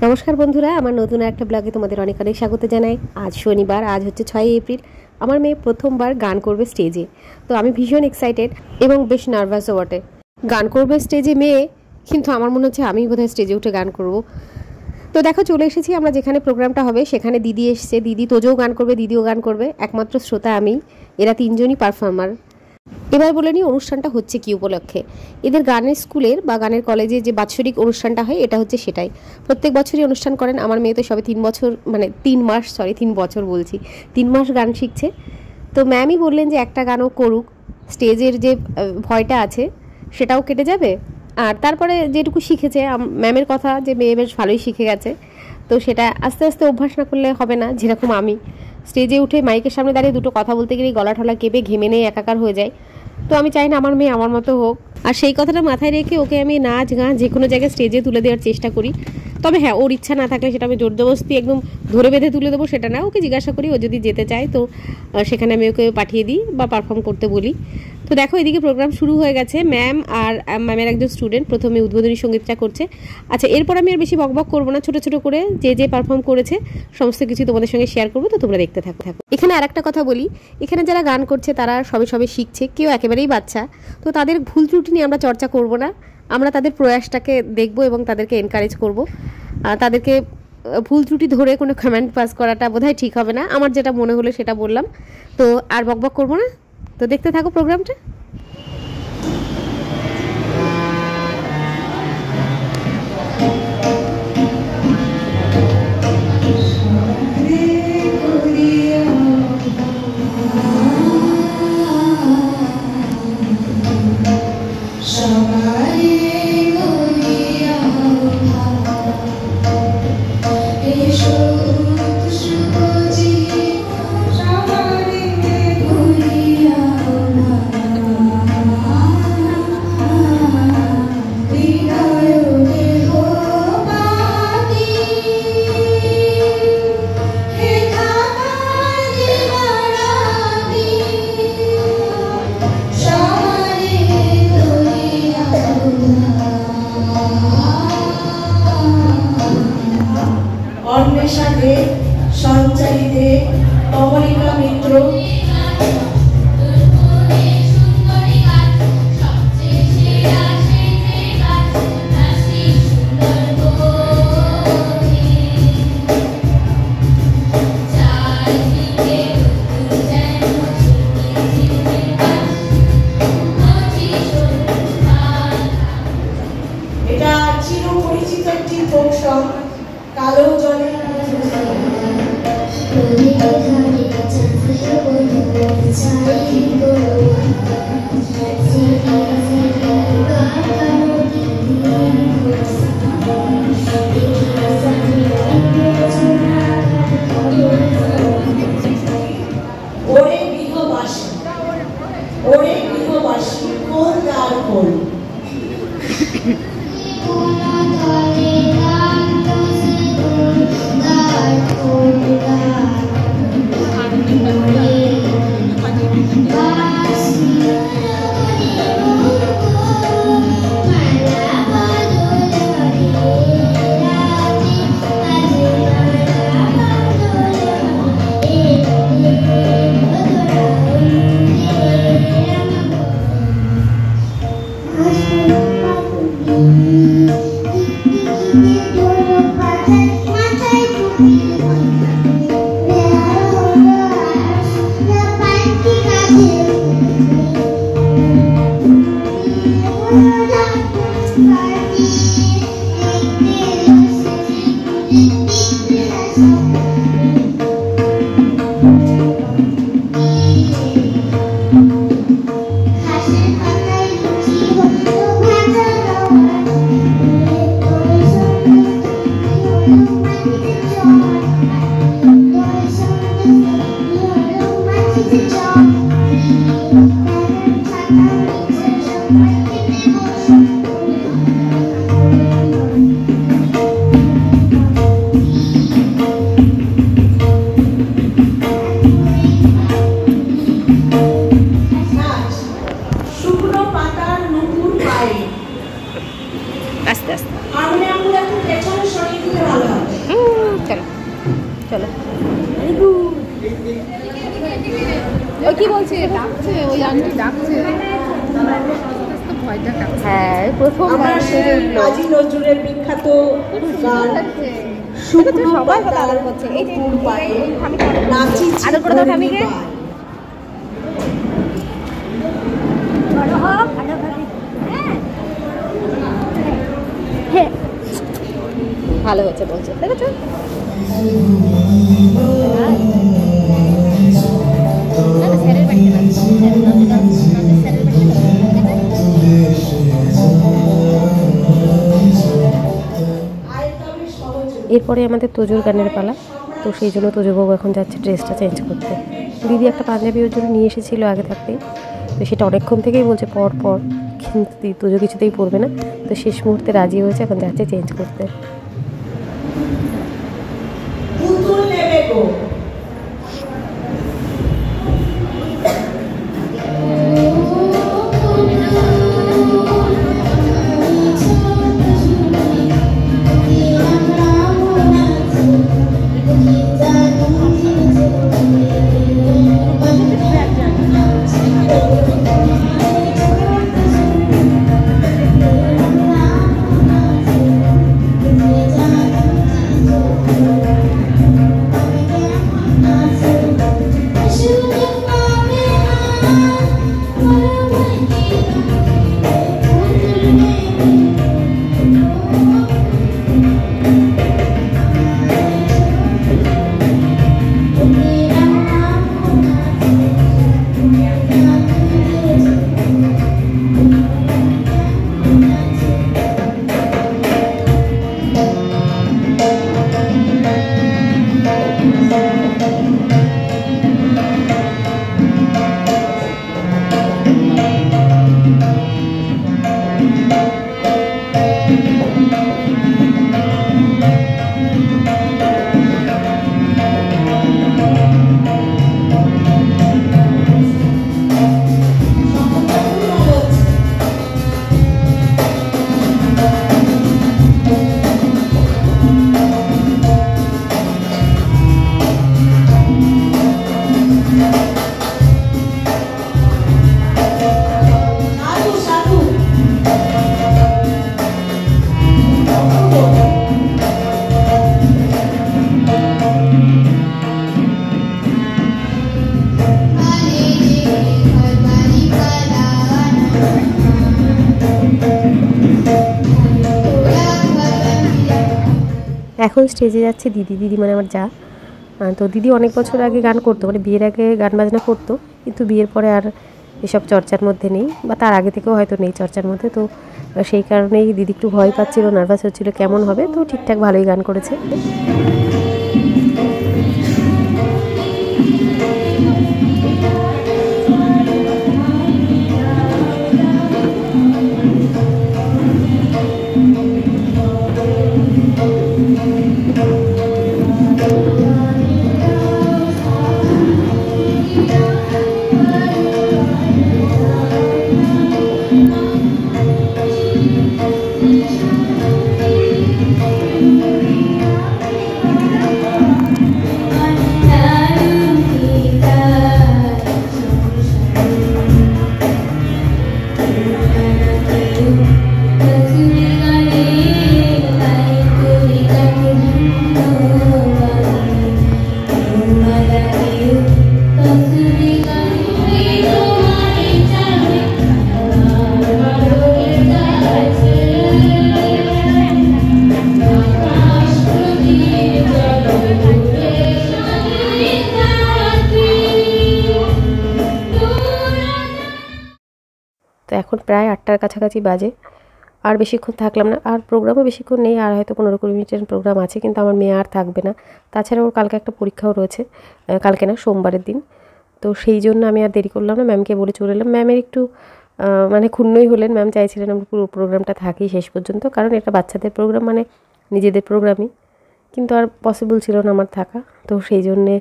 नमस्कार बंधुरा आमार नतून एक ब्लगे तुम्हादेर अनेक अनेक स्वागत जानाई। आज शनिवार, आज होच्छे 6 एप्रिल। आमार मेये प्रथमबार गान करबे स्टेजे, तो आमी भीषण एक्साइटेड एबं बेश नार्भासও बटे। गान करबे स्टेजे मेये, किन्तु आमार मने हच्छे आमी बोधहय स्टेजे उठे गान करब। तो देखो चले एसेछि आमरा जेखाने प्रोग्रामटा होबे सेखाने दिदी एसेছে, दिदी तोजोও गान करबे, दिदिও गान करबे, एकमात्र श्रोता आमी। एरा तीनजनই पारफर्मार। এবার বলে নিই অনুষ্ঠানটা হচ্ছে কি উপলক্ষে। এদের গানের স্কুলের বা গানের কলেজে যে বাৎসরিক অনুষ্ঠানটা হয় এটা হচ্ছে সেটাই। প্রত্যেক বছরই অনুষ্ঠান করেন। আমার মেয়ে তো সবে 3 বছর মানে 3 মাস 3 বছর বলছি 3 মাস গান শিখছে। তো ম্যামই বললেন যে একটা গানও করুক, স্টেজের যে ভয়টা আছে সেটাও কেটে যাবে। আর তারপরে যেটুকু শিখেছে ম্যামের কথা যে মেয়ে বেশ ভালোই শিখে গেছে, তো সেটা আস্তে আস্তে অভ্যাস না করলে হবে না। যেরকম আমি স্টেজে উঠে মাইকের সামনে দাঁড়িয়ে দুটো কথা বলতে গেলেই গলা ঠলা কেঁপে ঘেমে নিয়ে একাকার হয়ে যায়। তো আমি চাই না আমার মেয়ে আমার মতো হোক, আর সেই কথাটা মাথায় রেখে ওকে আমি নাচ গান যে কোনো জায়গায় স্টেজে তুলে দেওয়ার চেষ্টা করি। তবে হ্যাঁ, ওর ইচ্ছা না থাকলে সেটা আমি জোর জবরদস্তি একদম ধরে বেঁধে তুলে দেবো সেটা না। ওকে জিজ্ঞাসা করি, ও যদি যেতে চায় তো সেখানে আমি ওকে পাঠিয়ে দিই বা পারফর্ম করতে বলি। তো দেখো এদিকে প্রোগ্রাম শুরু হয়ে গেছে। ম্যাম আর ম্যামের একজন স্টুডেন্ট প্রথমে উদ্বোধনী সঙ্গীতটা করছে। আচ্ছা, এরপর আমি আর বেশি বকবক করবো না, ছোট ছোট করে যে পারফর্ম করেছে সমস্ত কিছু তোমাদের সঙ্গে শেয়ার করবো, তো তোমরা দেখতে থাকো। এখানে আর একটা কথা বলি, এখানে যারা গান করছে তারা সবে শিখছে, কেউ একেবারেই বাচ্চা। তো তাদের ভুল ত্রুটি নিয়ে আমরা চর্চা করব না, আমরা তাদের প্রয়াসটাকে দেখব এবং তাদেরকে এনকারেজ করব। তাদেরকে ভুল ত্রুটি ধরে কোনো কমেন্ট পাস করাটা বোধহয় ঠিক হবে না। আমার যেটা মনে হলো সেটা বললাম, তো আর বকবক করবো না। তো দেখতে থাকো প্রোগ্রামটা। সঞ্চারিতে কমলিকা মিত্র এটা চিরপরিচিত একটি ফোক সং, কালো জলে ওরে গৃহবাসী কোন দ্বার খোল। আস্তে আস্তে আমরা একটু পেছনে সরিয়ে দিলে ভালো হয়। চলো। ওই কি বলছে? ডাকছে, ওই আন্টি ডাকছে। হ্যাঁ, প্রথম কাজী নজরুলের বিখ্যাত গান সবাই কথা আদর করছে। এই যে নাচি আদর করে দাও ঠামিকে। ভালো হয়েছে বলছে, দেখেছো? এরপরে আমাদের তোজোর গানের পালা, তো সেই জন্য তোজোবাবু এখন যাচ্ছে ড্রেসটা চেঞ্জ করতে। দিদি একটা পাঞ্জাবি ওর জন্য নিয়ে এসেছিলো আগে থাকতেই, তো সেটা অনেকক্ষণ থেকেই বলছে পর, কিন্তু তোজো কিছুতেই পরবে না, তো শেষ মুহূর্তে রাজি হয়েছে, এখন যাচ্ছে চেঞ্জ করতে। এখন স্টেজে যাচ্ছে দিদি মানে আমার যা। তো দিদি অনেক বছর আগে গান করতো, মানে বিয়ের আগে গান বাজনা করতো, কিন্তু বিয়ের পরে আর এসব চর্চার মধ্যে নেই, বা তার আগে থেকেও হয়তো নেই চর্চার মধ্যে। তো সেই কারণেই দিদি একটু ভয় পাচ্ছিল, নার্ভাস হচ্ছিল কেমন হবে। তো ঠিকঠাক ভালোই গান করেছে। তো এখন প্রায় 8টার কাছাকাছি বাজে, আর বেশিক্ষণ থাকলাম না, আর প্রোগ্রামও বেশিক্ষণ নেই, আর হয়তো 15-20 মিনিটের প্রোগ্রাম আছে, কিন্তু আমার মেয়ে আর থাকবে না। তাছাড়া ওর কালকে একটা পরীক্ষাও রয়েছে, কালকে না সোমবারের দিন। তো সেই জন্য আমি আর দেরি করলাম না, ম্যামকে বলে চলে এলাম। ম্যামের একটু মানে ক্ষুণ্ণই হলেন, ম্যাম চাইছিলেন আমরা পুরো প্রোগ্রামটা থাকি শেষ পর্যন্ত, কারণ এটা বাচ্চাদের প্রোগ্রাম, মানে নিজেদের প্রোগ্রামই, কিন্তু আর পসিবল ছিল না আমার থাকা। তো সেই জন্যে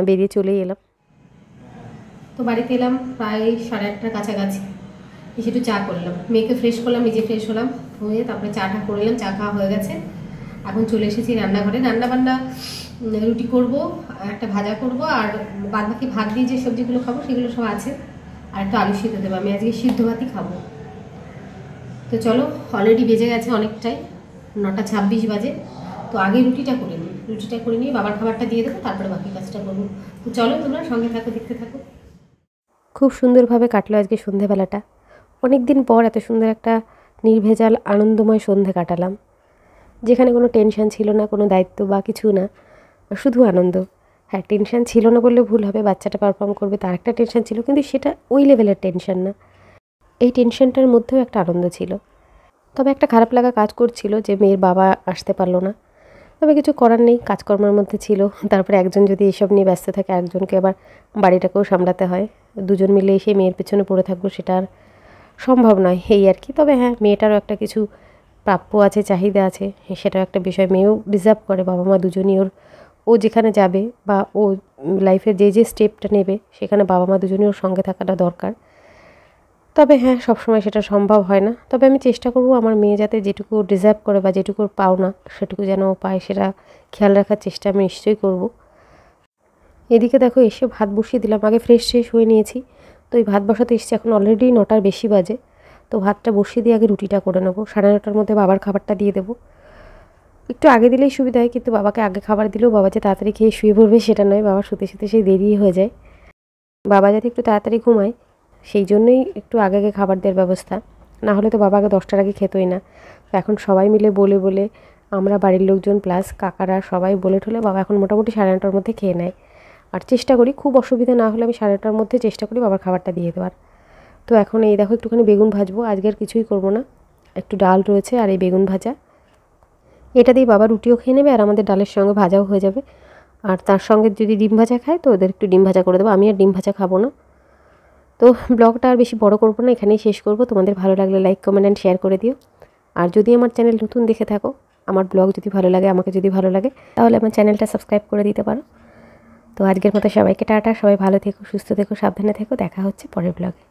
বেরিয়ে চলেই এলাম। তো বাড়িতে এলাম প্রায় 8:30টার কাছাকাছি, এসে একটু চা করলাম, মেয়েকে ফ্রেশ করলাম, নিজে ফ্রেশ হলাম, হয়ে তারপরে চাটা করলাম, চা খাওয়া হয়ে গেছে। এখন চলে এসেছি রান্নাঘরে। রান্নাবান্না রুটি করব, একটা ভাজা করব, আর বাদ বাকি ভাত দিয়ে যে সবজিগুলো খাবো সেগুলো সব আছে, আর একটা আলু সিদ্ধ দেবো। আমি আজকে সিদ্ধ ভাতই খাবো। তো চলো, অলরেডি বেজে গেছে অনেকটাই, 9:26 বাজে। তো আগে রুটিটা করে নিয়ে বাবার খাবারটা দিয়ে দেবো, তারপরে বাকি কাজটা করবো। তো চলো, তোমরা সঙ্গে থাকো, দেখতে থাকো। খুব সুন্দরভাবে কাটলো আজকে সন্ধেবেলাটা। অনেক দিন পর এত সুন্দর একটা নির্ভেজাল আনন্দময় সন্ধে কাটালাম, যেখানে কোনো টেনশন ছিল না, কোনো দায়িত্ব বা কিছু না, শুধু আনন্দ। হ্যাঁ, টেনশন ছিল না বললে ভুল হবে, বাচ্চাটা পারফর্ম করবে তার একটা টেনশন ছিল, কিন্তু সেটা ওই লেভেলের টেনশন না। এই টেনশনটার মধ্যেও একটা আনন্দ ছিল। তবে একটা খারাপ লাগা কাজ করছিল যে মেয়ের বাবা আসতে পারলো না। তবে কিছু করার নেই, কাজকর্মের মধ্যে ছিল। তারপরে একজন যদি এসব নিয়ে ব্যস্ত থাকে, একজনকে আবার বাড়িটাকেও সামলাতে হয়। দুজন মিলে এসে মেয়ের পেছনে পড়ে থাকবো, সেটা আর সম্ভব নয়, এই আর কি। তবে হ্যাঁ, মেয়েটারও একটা কিছু প্রাপ্য আছে, চাহিদা আছে, সেটাও একটা বিষয়। মেয়েও ডিজার্ভ করে, বাবা মা দুজনই ও যেখানে যাবে বা ও লাইফের যে স্টেপটা নেবে, সেখানে বাবা মা দুজনই ওর সঙ্গে থাকাটা দরকার। তবে হ্যাঁ, সবসময় সেটা সম্ভব হয় না। তবে আমি চেষ্টা করব আমার মেয়ে যাতে যেটুকু ডিজার্ভ করে বা যেটুকু পাওনা, সেটুকু যেন ও পায়, সেটা খেয়াল রাখার চেষ্টা আমি নিশ্চয়ই করব। এদিকে দেখো, এসে ভাত বসিয়ে দিলাম। আগে ফ্রেশ হয়ে নিয়েছি। তো এই ভাত বসাতে এসেছি, এখন অলরেডি 9টার বেশি বাজে। তো ভাতটা বসিয়ে দিয়ে আগে রুটিটা করে নেবো। 9:30টার মধ্যে বাবার খাবারটা দিয়ে দেবো। একটু আগে দিলেই সুবিধা হয়, কিন্তু বাবাকে আগে খাবার দিলেও বাবা যে তাড়াতাড়ি খেয়ে শুয়ে পড়বে সেটা নয়, বাবা শুতে সেই দেরিই হয়ে যায়। বাবা যাতে একটু তাড়াতাড়ি ঘুমায়, সেই জন্যই একটু আগে খাবার দেওয়ার ব্যবস্থা। না হলে তো বাবাকে 10টার আগে খেতোই না। তো এখন সবাই মিলে বলে আমরা বাড়ির লোকজন প্লাস কাকারা সবাই বলে ঠলে বাবা এখন মোটামুটি 9:30টার মধ্যে খেয়ে নেয়। আর চেষ্টা করি, খুব অসুবিধা না হলে আমি 9:30টার মধ্যে চেষ্টা করি বাবার খাবারটা দিয়ে দেওয়ার। তো এখন এই দেখো, একটুখানি বেগুন ভাজবো। আজকে আর কিছুই করবো না, একটু ডাল রয়েছে আর এই বেগুন ভাজা, এটা দিয়ে বাবা রুটিও খেয়ে নেবে আর আমাদের ডালের সঙ্গে ভাজাও হয়ে যাবে। আর তার সঙ্গে যদি ডিম ভাজা খায় তো ওদের একটু ডিম ভাজা করে দেবো। আমি আর ডিম ভাজা খাবো না। তো ব্লগটা আর বেশি বড় করবো না, এখানেই শেষ করব। তোমাদের ভালো লাগলে লাইক, কমেন্ট অ্যান্ড শেয়ার করে দিও। আর যদি আমার চ্যানেল নতুন দেখে থাকো, আমার ব্লগ যদি ভালো লাগে, আমাকে যদি ভালো লাগে, তাহলে আমার চ্যানেলটা সাবস্ক্রাইব করে দিতে পারো। তো আজকের মতো সবাইকে টাটা। সবাই ভালো থেকো, সুস্থ থেকো, সাবধানে থেকো। দেখা হচ্ছে পরের ব্লগে।